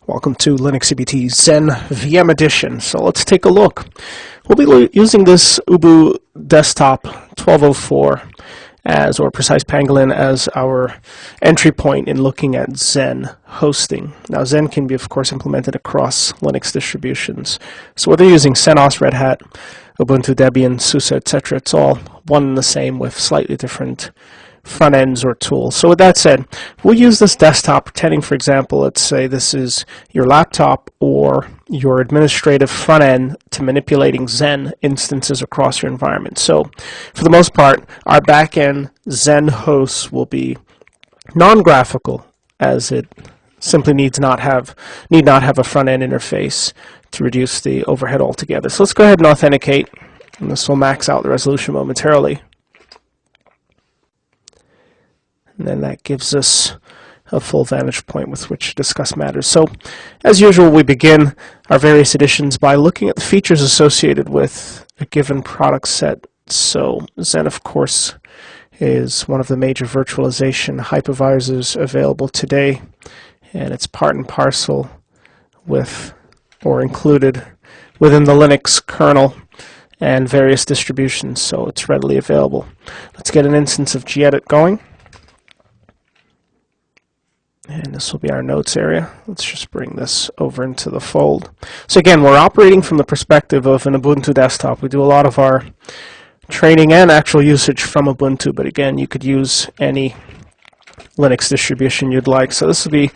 Welcome to LCBT XenVM edition. So let's take a look. We'll be using this Ubuntu Desktop 1204 or Precise Pangolin as our entry point in looking at Xen hosting. Now Xen can be of course implemented across Linux distributions. So whether you're using XenOS, Red Hat, Ubuntu, Debian, SUSE, etc., it's all one and the same with slightly different front ends or tools. So with that said, we'll use this desktop pretending, for example, let's say this is your laptop or your administrative front end to manipulating Xen instances across your environment. So for the most part, our back-end Xen hosts will be non-graphical, as it simply need not have a front-end interface to reduce the overhead altogether. So let's go ahead and authenticate, and this will max out the resolution momentarily. And then that gives us a full vantage point with which to discuss matters. So, as usual, we begin our various editions by looking at the features associated with a given product set. So, Xen, of course, is one of the major virtualization hypervisors available today, and it's part and parcel with, or included within the Linux kernel and various distributions, so it's readily available. Let's get an instance of gedit going. And this will be our notes area. Let's just bring this over into the fold. So again, we're operating from the perspective of an Ubuntu desktop. We do a lot of our training and actual usage from Ubuntu, but again, you could use any Linux distribution you'd like. So this will be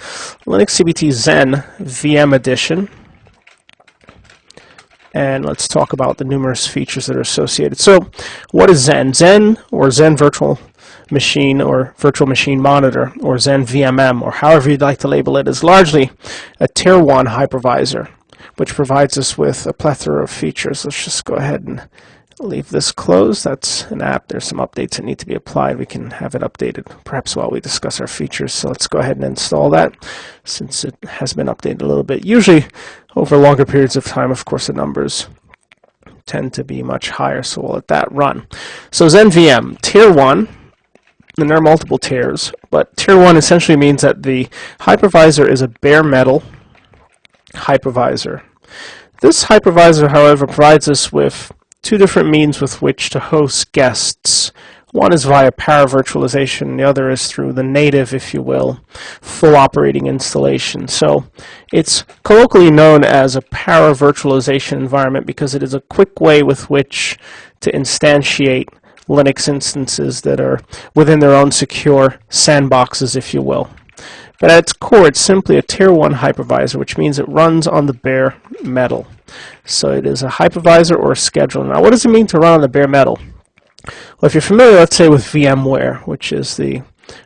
LCBT XenVM edition. And let's talk about the numerous features that are associated. So what is Xen? Xen, or Xen Virtual Machine or Virtual Machine Monitor, or XenVM, or however you'd like to label it, is largely a Tier 1 hypervisor, which provides us with a plethora of features. Let's just go ahead and leave this closed. That's an app. There's some updates that need to be applied. We can have it updated perhaps while we discuss our features. So let's go ahead and install that, since it has been updated a little bit. Usually over longer periods of time, of course, the numbers tend to be much higher, so we'll let that run. So XenVM, Tier 1, and there are multiple tiers, but Tier 1 essentially means that the hypervisor is a bare metal hypervisor. This hypervisor, however, provides us with two different means with which to host guests. One is via paravirtualization, the other is through the native, if you will, full operating installation. So it's colloquially known as a paravirtualization environment because it is a quick way with which to instantiate Linux instances that are within their own secure sandboxes, if you will. But at its core, it's simply a Tier 1 hypervisor, which means it runs on the bare metal. So it is a hypervisor or a scheduler. Now, what does it mean to run on the bare metal? Well, if you're familiar, let's say, with VMware, which is the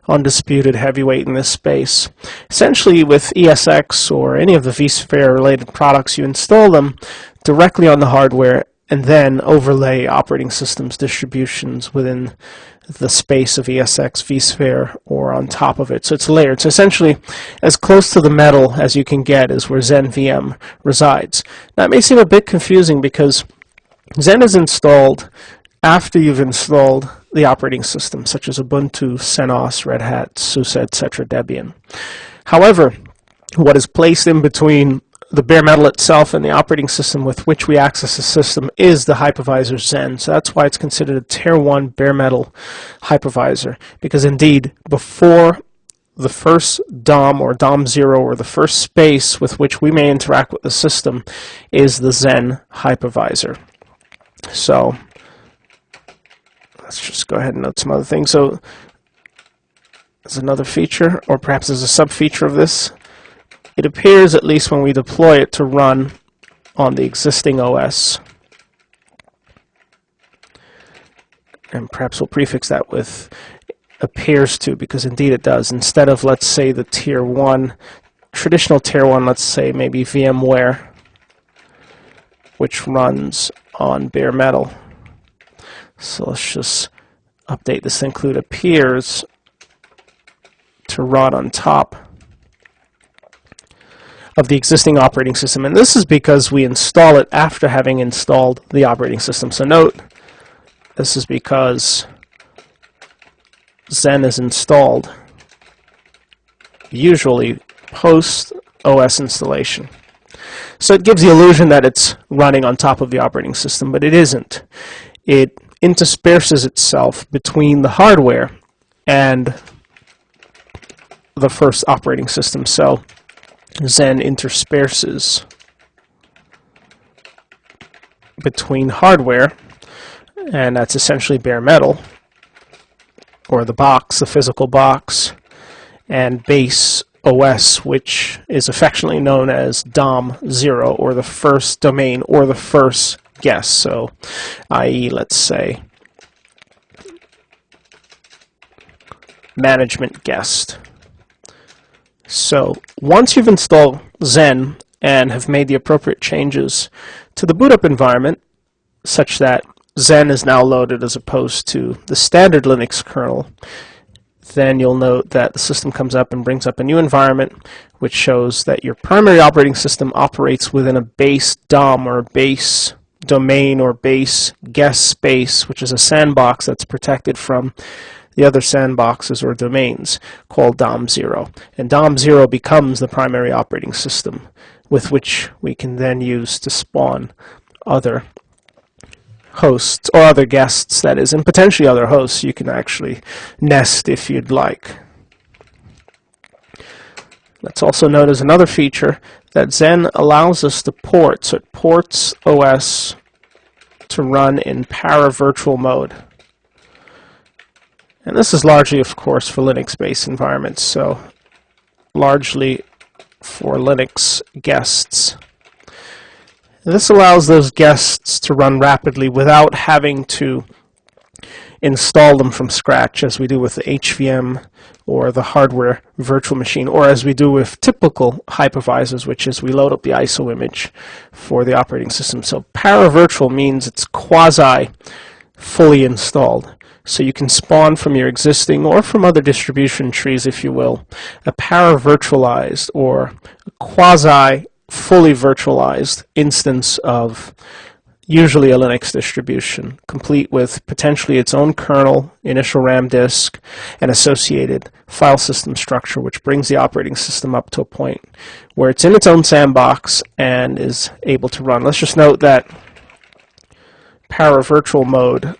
undisputed heavyweight in this space, essentially with ESX or any of the vSphere-related products, you install them directly on the hardware and then overlay operating systems distributions within the space of ESX, vSphere, or on top of it. So it's layered. So essentially, as close to the metal as you can get is where XenVM resides. Now, it may seem a bit confusing because Xen is installed after you've installed the operating system, such as Ubuntu, XenOS, Red Hat, SUSE, etc., Debian. However, what is placed in between the bare metal itself and the operating system with which we access the system is the hypervisor Xen. So that's why it's considered a Tier 1 bare metal hypervisor, because indeed, before the first DOM or DOM0 or the first space with which we may interact with the system is the Xen hypervisor. So let's just go ahead and note some other things. So there's another feature, or perhaps there's a sub-feature of this. It appears, at least when we deploy it, to run on the existing OS. And perhaps we'll prefix that with appears to, because indeed it does. Instead of, let's say, the Tier 1, traditional Tier 1, let's say maybe VMware, which runs on bare metal. So let's just update this to include appears to run on top of the existing operating system. And this is because we install it after having installed the operating system. So note, this is because Xen is installed usually post OS installation. So it gives the illusion that it's running on top of the operating system, but it isn't. It intersperses itself between the hardware and the first operating system. So Xen intersperses between hardware, and that's essentially bare metal, or the box, the physical box, and base OS, which is affectionately known as DOM0, or the first domain, or the first guest. So, i.e., let's say, management guest. So, once you've installed Xen and have made the appropriate changes to the boot up environment, such that Xen is now loaded as opposed to the standard Linux kernel, then you'll note that the system comes up and brings up a new environment which shows that your primary operating system operates within a base DOM, or base domain, or base guest space, which is a sandbox that's protected from the other sandboxes or domains, called DOM0. And DOM0 becomes the primary operating system with which we can then use to spawn other hosts, or other guests, that is, and potentially other hosts you can actually nest if you'd like. Let's also note as another feature that Xen allows us to port, so it ports OS to run in para-virtual mode. And this is largely, of course, for Linux-based environments, so largely for Linux guests. This allows those guests to run rapidly without having to install them from scratch, as we do with the HVM or the hardware virtual machine, or as we do with typical hypervisors, which is we load up the ISO image for the operating system. So para-virtual means it's quasi-fully installed. So you can spawn from your existing, or from other distribution trees, if you will, a para-virtualized or quasi-fully virtualized instance of usually a Linux distribution, complete with potentially its own kernel, initial RAM disk, and associated file system structure, which brings the operating system up to a point where it's in its own sandbox and is able to run. Let's just note that para-virtual mode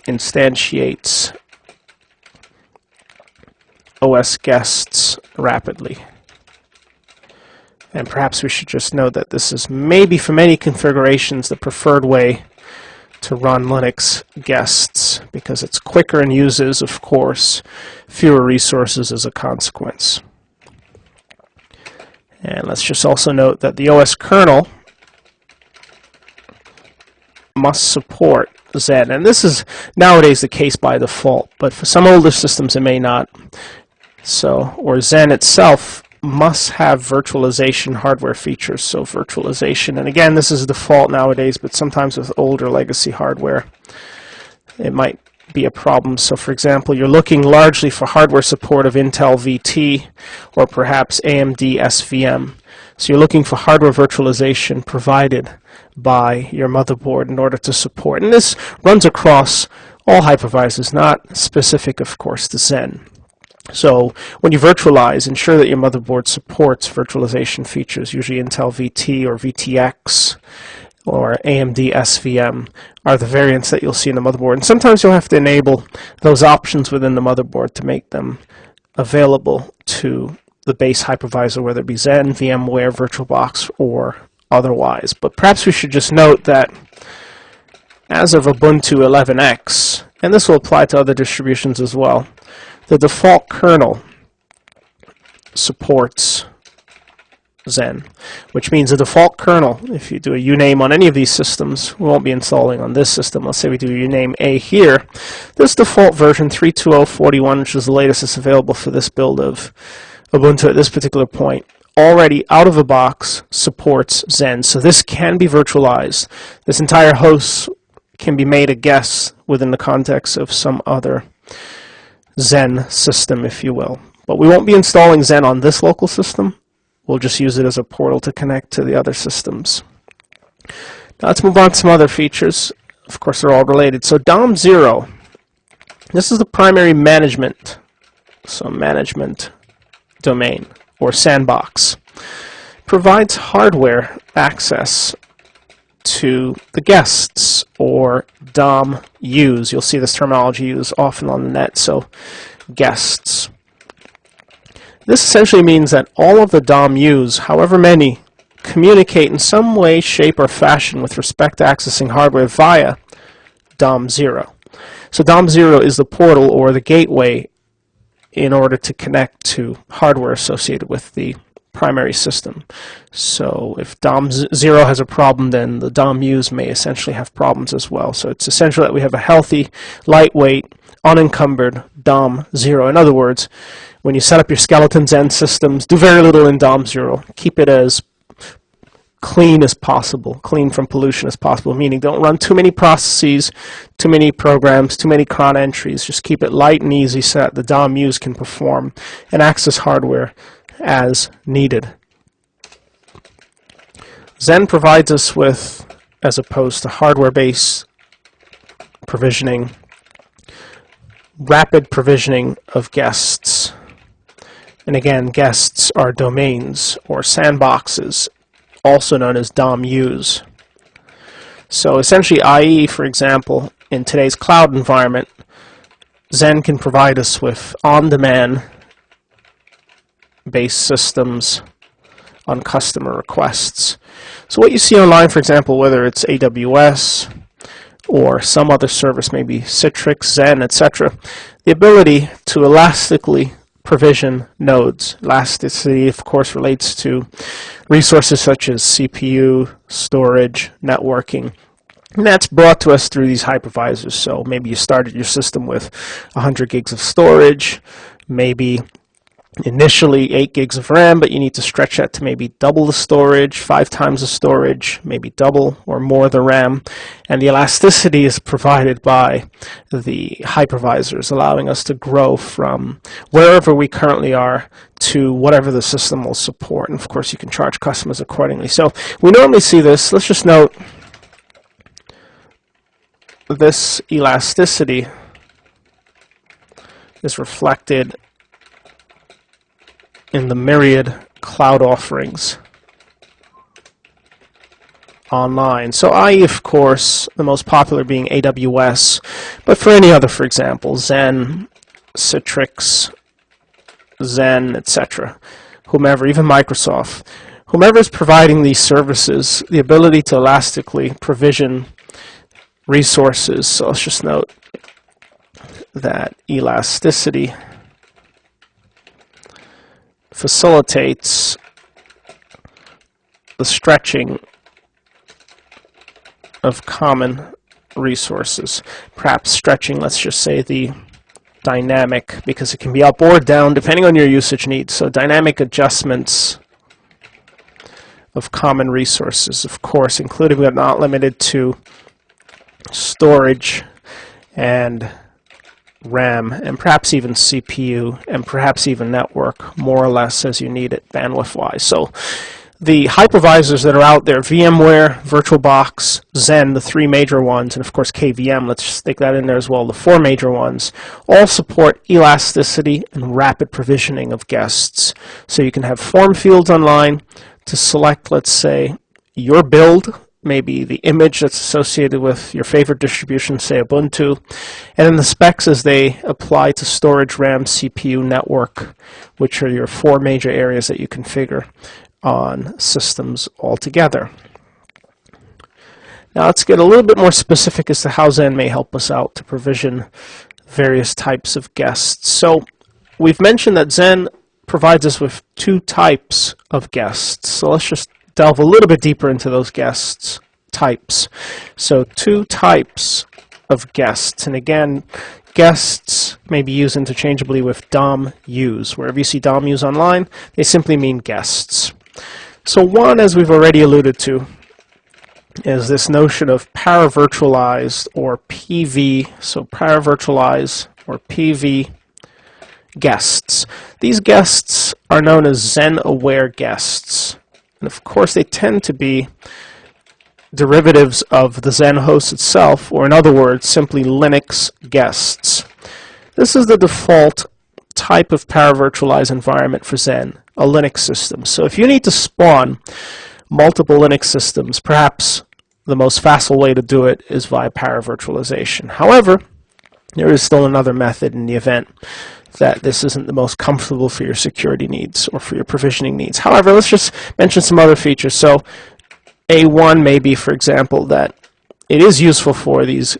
instantiates OS guests rapidly. And perhaps we should just note that this is maybe for many configurations the preferred way to run Linux guests, because it's quicker and uses, of course, fewer resources as a consequence. And let's just also note that the OS kernel must support Xen, and this is nowadays the case by default, but for some older systems it may not. So, or Xen itself must have virtualization hardware features, so virtualization, and again this is default nowadays, but sometimes with older legacy hardware it might be a problem. So for example, you're looking largely for hardware support of Intel VT or perhaps AMD SVM. So you're looking for hardware virtualization provided by your motherboard in order to support. And this runs across all hypervisors, not specific, of course, to Xen. So when you virtualize, ensure that your motherboard supports virtualization features. Usually Intel VT or VTX or AMD SVM are the variants that you'll see in the motherboard. And sometimes you'll have to enable those options within the motherboard to make them available to the base hypervisor, whether it be Xen, VMware, VirtualBox, or otherwise. But perhaps we should just note that as of Ubuntu 11x, and this will apply to other distributions as well, the default kernel supports Xen, which means the default kernel, if you do a uname on any of these systems, we won't be installing on this system. Let's say we do uname A here. This default version 3.20.41, which is the latest that's available for this build of Ubuntu at this particular point, already out of the box supports Xen. So this can be virtualized. This entire host can be made a guest within the context of some other Xen system, if you will. But we won't be installing Xen on this local system. We'll just use it as a portal to connect to the other systems. Now let's move on to some other features. Of course, they're all related. So DOM0, this is the primary management, so management domain or sandbox. Provides hardware access to the guests or DOM use. You'll see this terminology used often on the net, so guests. This essentially means that all of the DOM use, however many, communicate in some way, shape, or fashion with respect to accessing hardware via DOM 0. So DOM 0 is the portal or the gateway in order to connect to hardware associated with the primary system. So if DOM 0 has a problem, then the DOM use may essentially have problems as well. So it's essential that we have a healthy, lightweight, unencumbered DOM 0. In other words, when you set up your skeleton Xen systems, do very little in DOM 0. Keep it as clean as possible, clean from pollution as possible, meaning don't run too many processes, too many programs, too many cron entries. Just keep it light and easy so that the DOM use can perform and access hardware as needed. Xen provides us with, as opposed to hardware-based provisioning, rapid provisioning of guests. And again, guests are domains or sandboxes, also known as DOM use. So essentially, i.e., for example, in today's cloud environment, Xen can provide us with on-demand based systems on customer requests. So what you see online, for example, whether it's AWS or some other service, maybe Citrix, Xen, etc., the ability to elastically provision nodes. Elasticity, of course, relates to resources such as CPU, storage, networking. And that's brought to us through these hypervisors. So maybe you started your system with 100 gigs of storage, maybe initially 8 gigs of RAM, but you need to stretch that to maybe double the storage, 5 times the storage, maybe double or more the RAM. And the elasticity is provided by the hypervisors, allowing us to grow from wherever we currently are to whatever the system will support. And of course, you can charge customers accordingly. So we normally see this. Let's just note this elasticity is reflected in the myriad cloud offerings online. So i.e., of course, the most popular being AWS, but for any other, for example, Xen, Citrix, Xen, etc., whomever, even Microsoft, whomever is providing these services, the ability to elastically provision resources. So let's just note that elasticity facilitates the stretching of common resources. Perhaps stretching, let's just say the dynamic, because it can be up or down depending on your usage needs. So dynamic adjustments of common resources, of course, including but not limited to storage and RAM, and perhaps even CPU, and perhaps even network, more or less as you need it bandwidth-wise. So the hypervisors that are out there, VMware, VirtualBox, Xen, the 3 major ones, and of course KVM, let's stick that in there as well, the 4 major ones, all support elasticity and rapid provisioning of guests. So you can have form fields online to select, let's say, your build, maybe the image that's associated with your favorite distribution, say Ubuntu, and then the specs as they apply to storage, RAM, CPU, network, which are your 4 major areas that you configure on systems altogether. Now let's get a little bit more specific as to how Xen may help us out to provision various types of guests. So we've mentioned that Xen provides us with 2 types of guests. So let's just delve a little bit deeper into those guests types. So 2 types of guests, and again, guests may be used interchangeably with DOM use. Wherever you see DOM use online, they simply mean guests. So one, as we've already alluded to, is this notion of paravirtualized or PV, so paravirtualized or PV guests. These guests are known as Xen-aware guests. And of course, they tend to be derivatives of the Xen host itself, or in other words, simply Linux guests. This is the default type of paravirtualized environment for Xen. a Linux system. So if you need to spawn multiple Linux systems, perhaps the most facile way to do it is via paravirtualization. However, there is still another method in the event that this isn't the most comfortable for your security needs or for your provisioning needs. However, let's just mention some other features. So A1 may be, for example, that it is useful for these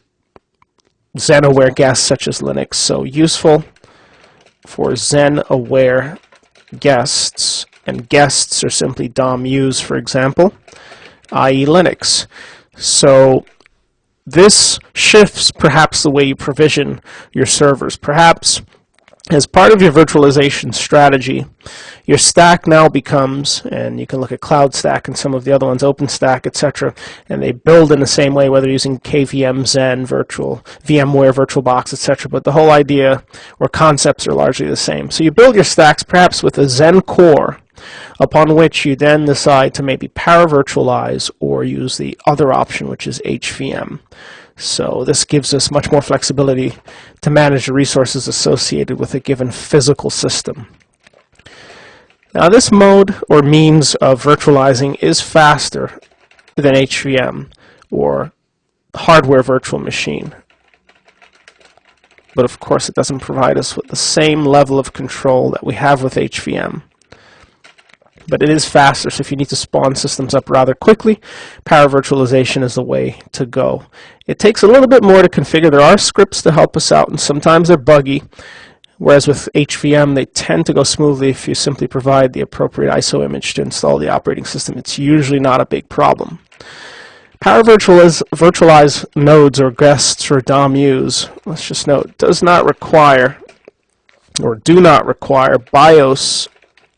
Xen-aware guests such as Linux. So useful for Xen-aware guests, and guests are simply DOM-use, for example, i.e. Linux. So this shifts perhaps the way you provision your servers. Perhaps as part of your virtualization strategy, your stack now becomes, and you can look at Cloud Stack and some of the other ones, OpenStack, etc., and they build in the same way, whether using KVM, Xen, virtual, VMware, VirtualBox, etc., but the whole idea or concepts are largely the same. So you build your stacks perhaps with a Xen core, upon which you then decide to maybe paravirtualize or use the other option, which is HVM. So this gives us much more flexibility to manage the resources associated with a given physical system. Now this mode or means of virtualizing is faster than HVM or hardware virtual machine. But of course it doesn't provide us with the same level of control that we have with HVM. But it is faster, so if you need to spawn systems up rather quickly, paravirtualization is the way to go. It takes a little bit more to configure. There are scripts to help us out, and sometimes they're buggy, whereas with HVM, they tend to go smoothly if you simply provide the appropriate ISO image to install the operating system. It's usually not a big problem. Paravirtualize nodes or guests or DOM-use, let's just note, does not require or do not require BIOS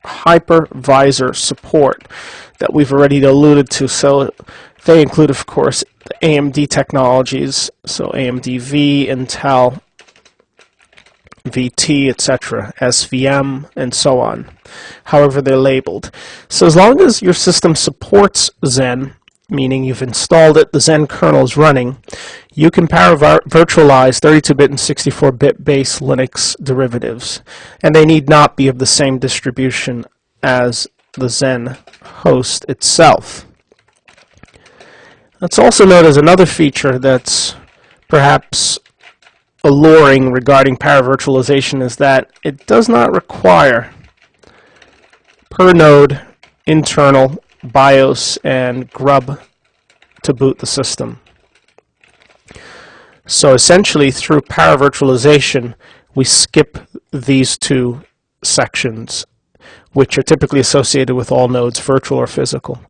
hypervisor support that we've already alluded to. So they include, of course, the AMD technologies, so AMD V, Intel, VT, etc., SVM, and so on, however they're labeled. So as long as your system supports Xen, meaning you've installed it, the Xen kernel is running, you can paravirtualize 32-bit and 64-bit base Linux derivatives, and they need not be of the same distribution as the Xen host itself. Let's also note as another feature that's perhaps alluring regarding paravirtualization is that it does not require per node internal BIOS and grub to boot the system. So essentially through paravirtualization we skip these two sections, which are typically associated with all nodes, virtual or physical.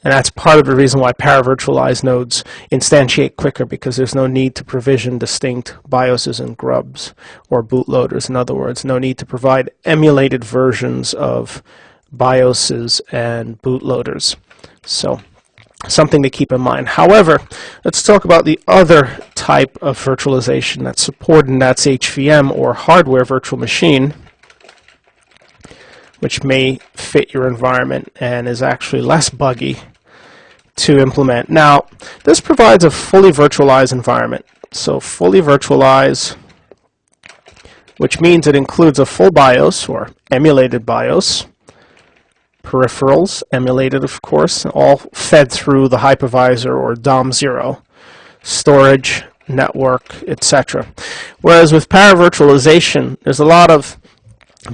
And that's part of the reason why paravirtualized nodes instantiate quicker, because there's no need to provision distinct BIOSes and grubs or bootloaders. In other words, no need to provide emulated versions of BIOSes and bootloaders. So something to keep in mind. However, let's talk about the other type of virtualization that's supported, and that's HVM or hardware virtual machine, which may fit your environment and is actually less buggy to implement. Now, this provides a fully virtualized environment. So fully virtualized, which means it includes a full BIOS or emulated BIOS, peripherals, emulated of course, all fed through the hypervisor or DOM0, storage, network, etc. Whereas with paravirtualization, there's a lot of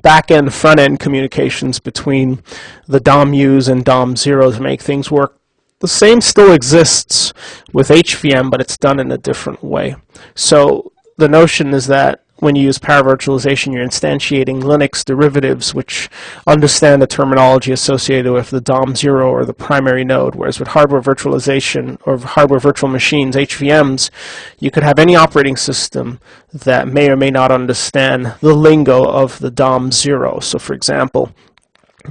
back-end, front-end communications between the DOM-use and DOM0 to make things work. The same still exists with HVM, but it's done in a different way. So the notion is that when you use paravirtualization, you're instantiating Linux derivatives which understand the terminology associated with the DOM0 or the primary node, whereas with hardware virtualization or hardware virtual machines, HVMs, you could have any operating system that may or may not understand the lingo of the DOM0. So for example,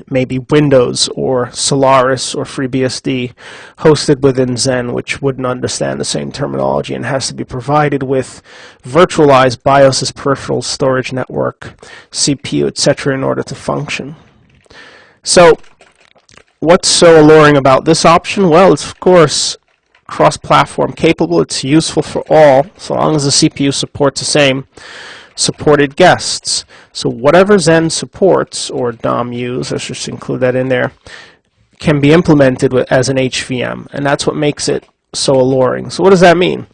maybe Windows or Solaris or FreeBSD hosted within Xen, which wouldn't understand the same terminology and has to be provided with virtualized BIOSes, peripherals, storage network, CPU, etc. in order to function. So what's so alluring about this option? Well, it's of course cross-platform capable. It's useful for all, so long as the CPU supports the same. supported guests. So whatever Xen supports, or DOM use, let's just include that in there, can be implemented as an HVM, and that's what makes it so alluring. So what does that mean?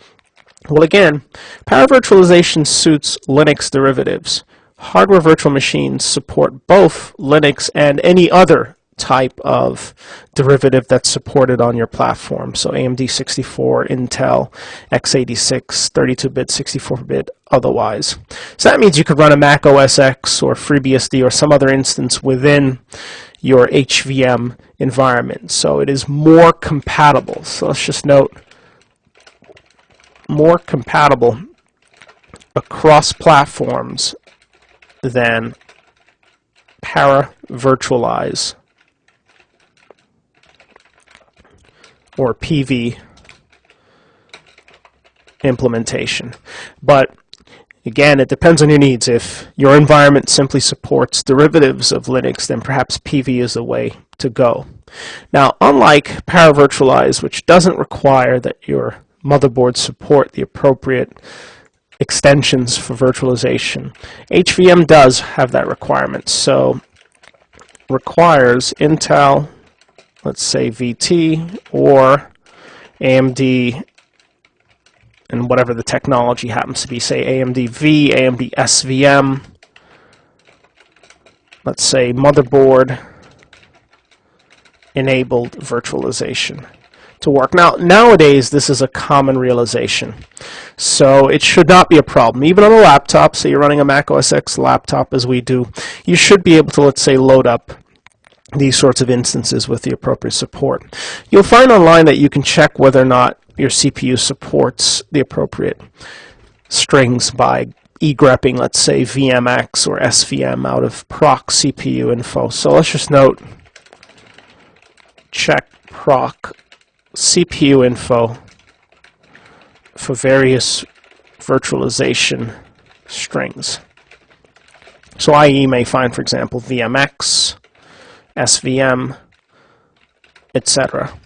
Well, again, power virtualization suits Linux derivatives. Hardware virtual machines support both Linux and any other type of derivative that's supported on your platform. So AMD 64, Intel, x86, 32-bit, 64-bit, otherwise. So that means you could run a Mac OS X or FreeBSD or some other instance within your HVM environment. So it is more compatible. So let's just note, more compatible across platforms than para-virtualize or PV implementation. But again, it depends on your needs. If your environment simply supports derivatives of Linux, then perhaps PV is the way to go. Now, unlike para-virtualize, which doesn't require that your motherboard support the appropriate extensions for virtualization, HVM does have that requirement. So requires Intel, let's say VT, or AMD, and whatever the technology happens to be, say AMD V, AMD SVM, let's say motherboard enabled virtualization to work. Now, nowadays, this is a common realization, so it should not be a problem. Even on a laptop, say you're running a Mac OS X laptop as we do, you should be able to, let's say, load up these sorts of instances with the appropriate support. You'll find online that you can check whether or not your CPU supports the appropriate strings by egrepping, let's say, VMX or SVM out of proc CPU info. So let's just note, check proc CPU info for various virtualization strings. So IE may find, for example, VMX, SVM, etc.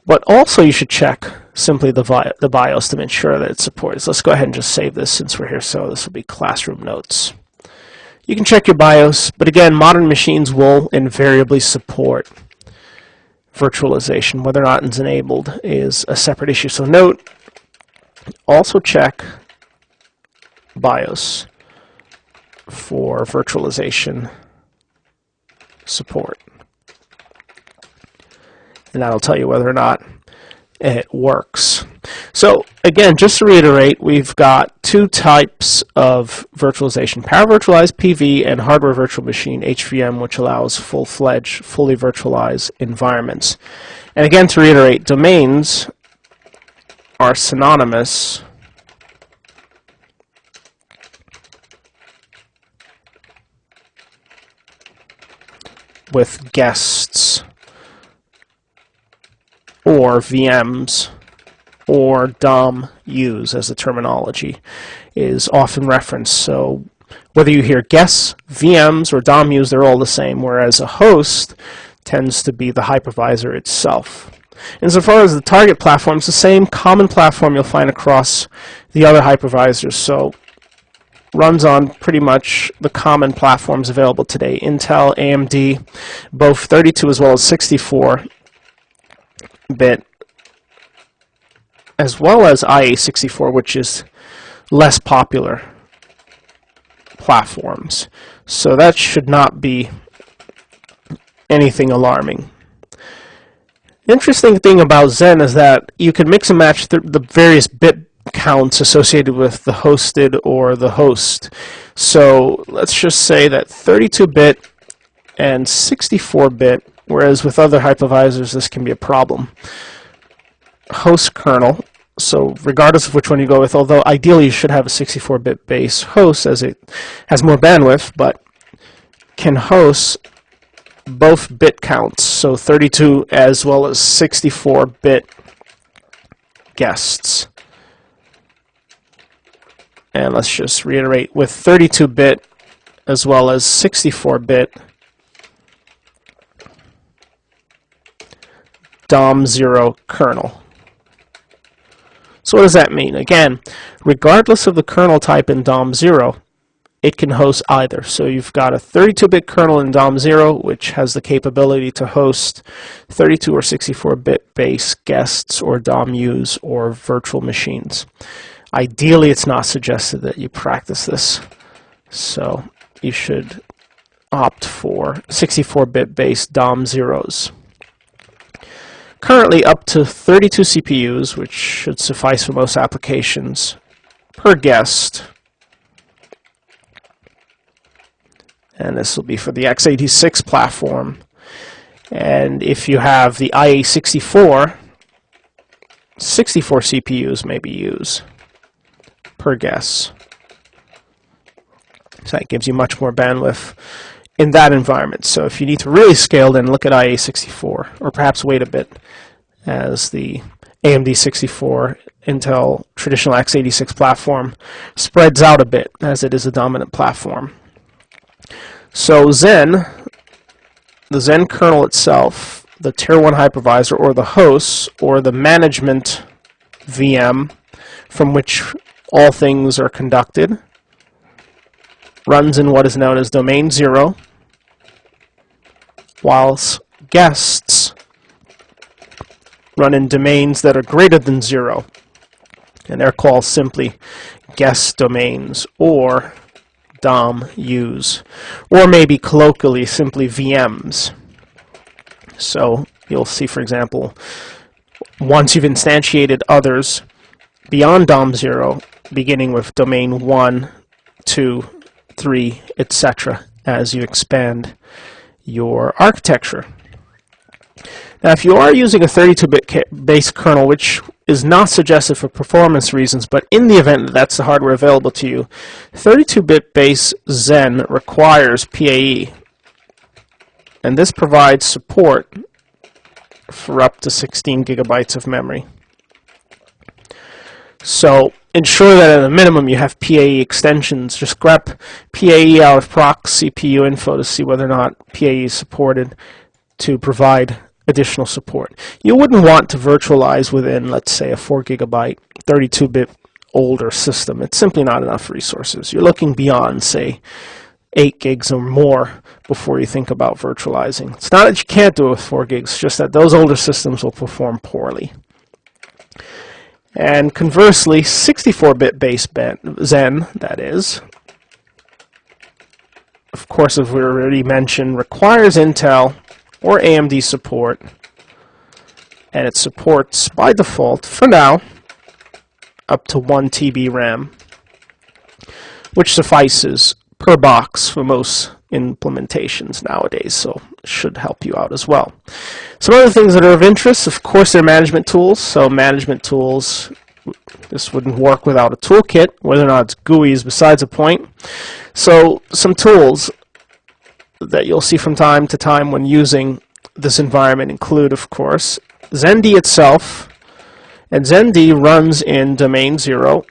But also you should check simply the BIOS to make sure that it supports. Let's go ahead and just save this since we're here, so this will be classroom notes. You can check your BIOS, but again, modern machines will invariably support virtualization. Whether or not it's enabled is a separate issue. So note, also check BIOS for virtualization support, and that'll tell you whether or not it works. So again, just to reiterate, we've got two types of virtualization: power virtualized PV and hardware virtual machine HVM, which allows full-fledged, fully virtualized environments. And again, to reiterate, domains are synonymous with guests or VMs or DOM use, as the terminology is often referenced. So whether you hear guests, VMs, or DOM use, they're all the same, whereas a host tends to be the hypervisor itself. Insofar as the target platform, it's the same common platform you'll find across the other hypervisors. So runs on pretty much the common platforms available today: Intel, AMD, both 32 as well as 64-bit, as well as IA64, which is less popular platforms. So that should not be anything alarming. The interesting thing about Xen is that you can mix and match the various bit counts associated with the hosted or the host. So let's just say that 32-bit and 64-bit, whereas with other hypervisors this can be a problem. Host kernel, so regardless of which one you go with, although ideally you should have a 64-bit base host as it has more bandwidth, but can host both bit counts, so 32 as well as 64-bit guests. And let's just reiterate, with 32-bit as well as 64-bit DOM0 kernel. So what does that mean? Again, regardless of the kernel type in DOM0, it can host either. So you've got a 32-bit kernel in DOM0, which has the capability to host 32 or 64-bit base guests or DOM-Us or virtual machines. Ideally, it's not suggested that you practice this, so you should opt for 64-bit base DOM0s. Currently up to 32 CPUs, which should suffice for most applications, per guest. And this will be for the x86 platform. And if you have the IA64, 64 CPUs may be used per guest. So that gives you much more bandwidth in that environment. So if you need to really scale, then look at IA64, or perhaps wait a bit as the AMD 64 Intel traditional x86 platform spreads out a bit as it is a dominant platform. So Xen, the Xen kernel itself, the Tier 1 hypervisor, or the hosts, or the management VM from which all things are conducted, runs in what is known as domain 0, whilst guests run in domains that are greater than 0, and they're called simply guest domains or DOM-Us, or maybe colloquially simply VMs. So you'll see, for example, once you've instantiated others beyond DOM0, beginning with domain 1, 2, 3, etc., as you expand your architecture. Now, if you are using a 32-bit base kernel, which is not suggested for performance reasons, but in the event that that's the hardware available to you, 32-bit base Xen requires PAE, and this provides support for up to 16 gigabytes of memory. So ensure that at a minimum you have PAE extensions. Just grep PAE out of proc CPU info to see whether or not PAE is supported to provide additional support. You wouldn't want to virtualize within, let's say, a 4 gigabyte 32-bit older system. It's simply not enough resources. You're looking beyond, say, 8 gigs or more before you think about virtualizing. It's not that you can't do it with 4 gigs, it's just that those older systems will perform poorly. And conversely, 64-bit base Xen, that is, of course, as we already mentioned, requires Intel or AMD support, and it supports by default, for now, up to 1 TB RAM, which suffices per box for most implementations nowadays, so it should help you out as well. Some other things that are of interest, of course, they're management tools. So management tools, this wouldn't work without a toolkit. Whether or not it's GUI is besides the point. So some tools that you'll see from time to time when using this environment include, of course, XenD itself. And XenD runs in domain 0,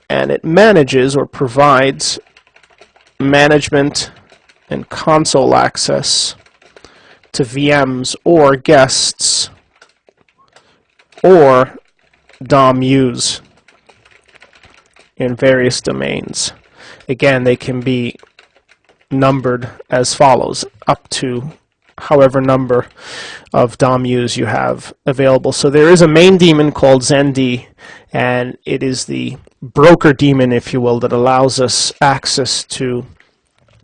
and it manages or provides management and console access to VMs or guests or DOM-Us in various domains. Again, they can be numbered as follows, up to however number of DOM-Us you have available. So there is a main daemon called XenD, and it is the broker daemon, if you will, that allows us access to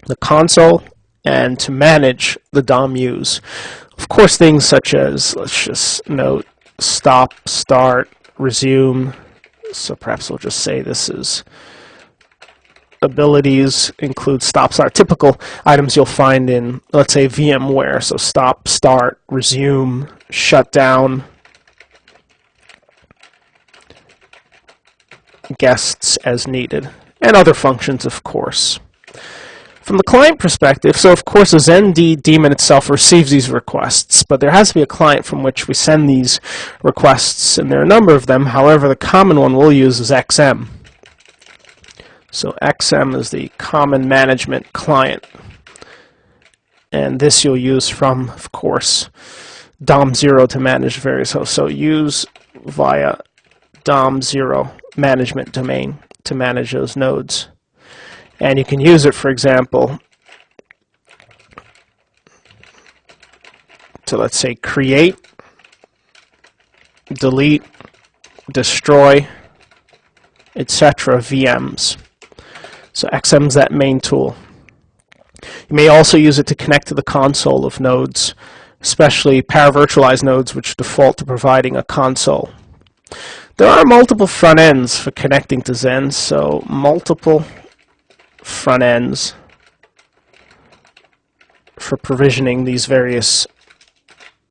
the console and to manage the DOM-Us. Of course, things such as, let's just note, stop, start, resume. So perhaps we'll just say this is abilities include stop, start, typical items you'll find in, let's say, VMware. So stop, start, resume, shut down, guests as needed, and other functions, of course. From the client perspective, so of course the XenD daemon itself receives these requests, but there has to be a client from which we send these requests, and there are a number of them. However, the common one we'll use is XM. So XM is the common management client, and this you'll use from, of course, DOM0 to manage various hosts. So use via DOM0 management domain to manage those nodes. And you can use it, for example, to, let's say, create, delete, destroy, etc. VMs. So XM is that main tool. You may also use it to connect to the console of nodes, especially paravirtualized nodes, which default to providing a console. There are multiple front ends for connecting to Xen, so multiple front ends for provisioning these various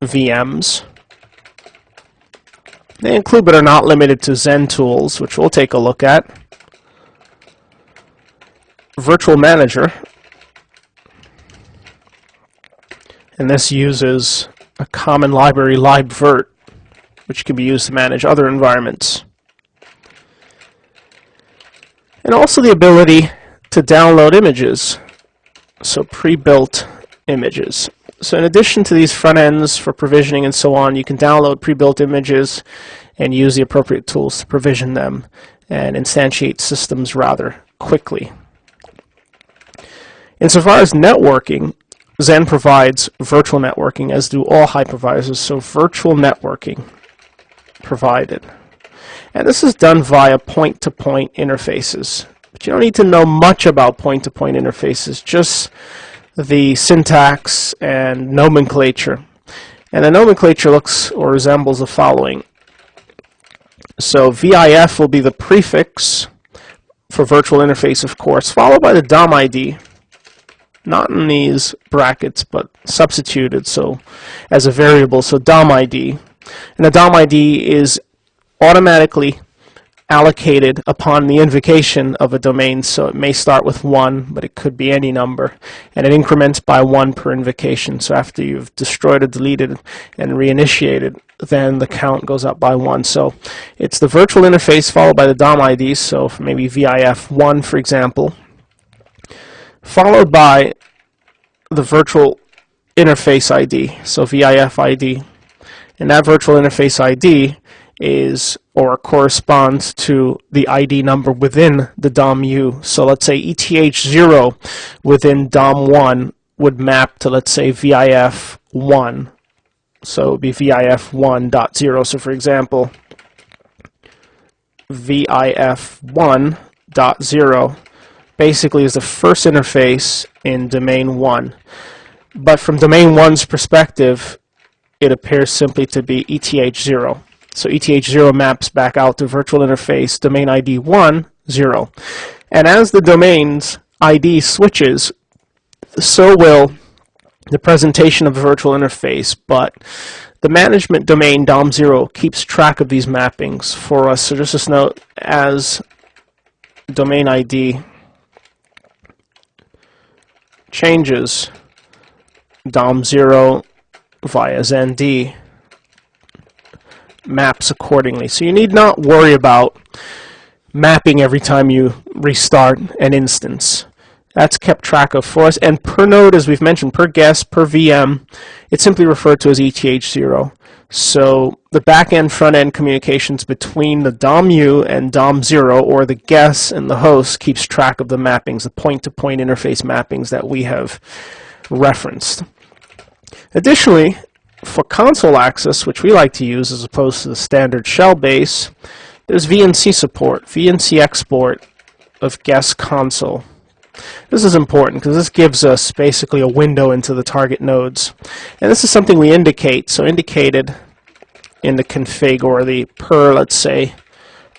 VMs. They include but are not limited to Xen tools, which we'll take a look at. Virtual Manager, and this uses a common library, libvirt, which can be used to manage other environments. And also the ability to download images, so pre-built images. So in addition to these front ends for provisioning and so on, you can download pre-built images and use the appropriate tools to provision them and instantiate systems rather quickly. Insofar as networking, Xen provides virtual networking, as do all hypervisors, so virtual networking provided. And this is done via point-to-point interfaces. But you don't need to know much about point-to-point interfaces, just the syntax and nomenclature. And the nomenclature looks or resembles the following. So VIF will be the prefix for virtual interface, of course, followed by the DOM ID, not in these brackets, but substituted so as a variable, so DOM ID. And the DOM ID is automatically allocated upon the invocation of a domain, so it may start with 1, but it could be any number, and it increments by 1 per invocation. So after you've destroyed or deleted and reinitiated, then the count goes up by 1. So it's the virtual interface followed by the DOM ID, so maybe VIF1, for example, followed by the virtual interface ID, so VIF ID. And that virtual interface ID is or corresponds to the ID number within the DOM-U. So let's say ETH0 within DOM1 would map to, let's say, VIF1. So it would be VIF1.0. So for example, VIF1.0 basically is the first interface in domain 1. But from domain 1's perspective, it appears simply to be ETH0. So ETH0 maps back out to virtual interface domain ID 1, 0. And as the domain's ID switches, so will the presentation of the virtual interface, but the management domain DOM0 keeps track of these mappings for us. So just as note, as domain ID changes, DOM0 via XenD maps accordingly. So you need not worry about mapping every time you restart an instance. That's kept track of for us. And per node, as we've mentioned, per guest, per VM, it's simply referred to as ETH0. So the back-end, front-end communications between the DOM-U and DOM-0, or the guest and the host, keeps track of the mappings, the point-to-point interface mappings that we have referenced. Additionally, for console access, which we like to use as opposed to the standard shell base, there's VNC support, VNC export of guest console. This is important because this gives us basically a window into the target nodes. And this is something we indicate, so indicated in the config or the per, let's say,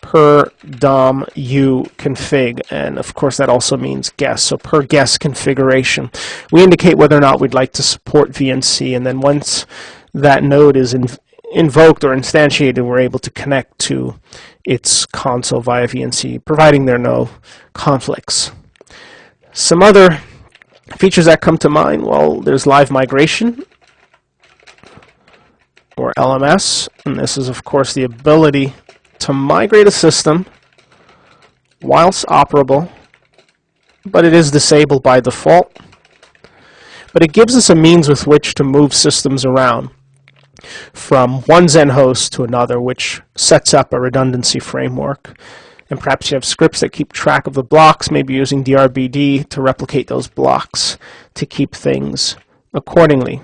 per DOM-U config, and of course that also means guest, so per guest configuration. We indicate whether or not we'd like to support VNC, and then once that node is invoked or instantiated, we're able to connect to its console via VNC, providing there are no conflicts. Some other features that come to mind, well, there's live migration, or LMS, and this is of course the ability to migrate a system whilst operable, but it is disabled by default. But it gives us a means with which to move systems around. from one Xen host to another, which sets up a redundancy framework. And perhaps you have scripts that keep track of the blocks, maybe using DRBD to replicate those blocks to keep things accordingly.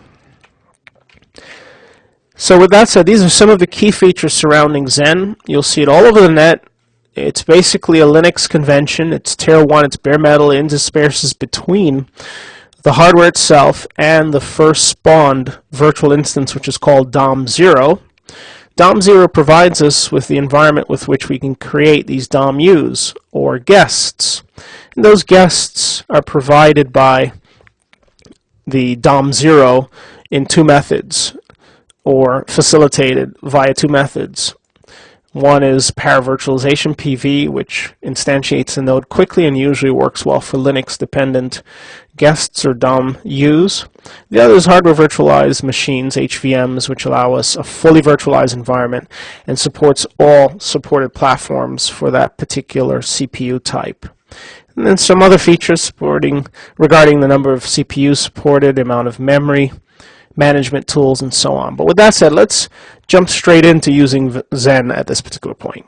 So with that said, these are some of the key features surrounding Xen. You'll see it all over the net. It's basically a Linux convention. It's tier 1, it's bare metal, it intersperses between the hardware itself and the first spawned virtual instance, which is called DOM0. DOM0 provides us with the environment with which we can create these DOMUs, or guests. And those guests are provided by the DOM0 in two methods, or facilitated via two methods. One is paravirtualization PV, which instantiates the node quickly and usually works well for Linux-dependent guests or DOM-Us. The other is hardware virtualized machines, HVMs, which allow us a fully virtualized environment and supports all supported platforms for that particular CPU type. And then some other features regarding the number of CPUs supported, amount of memory, management tools, and so on. But with that said, let's jump straight into using Xen at this particular point.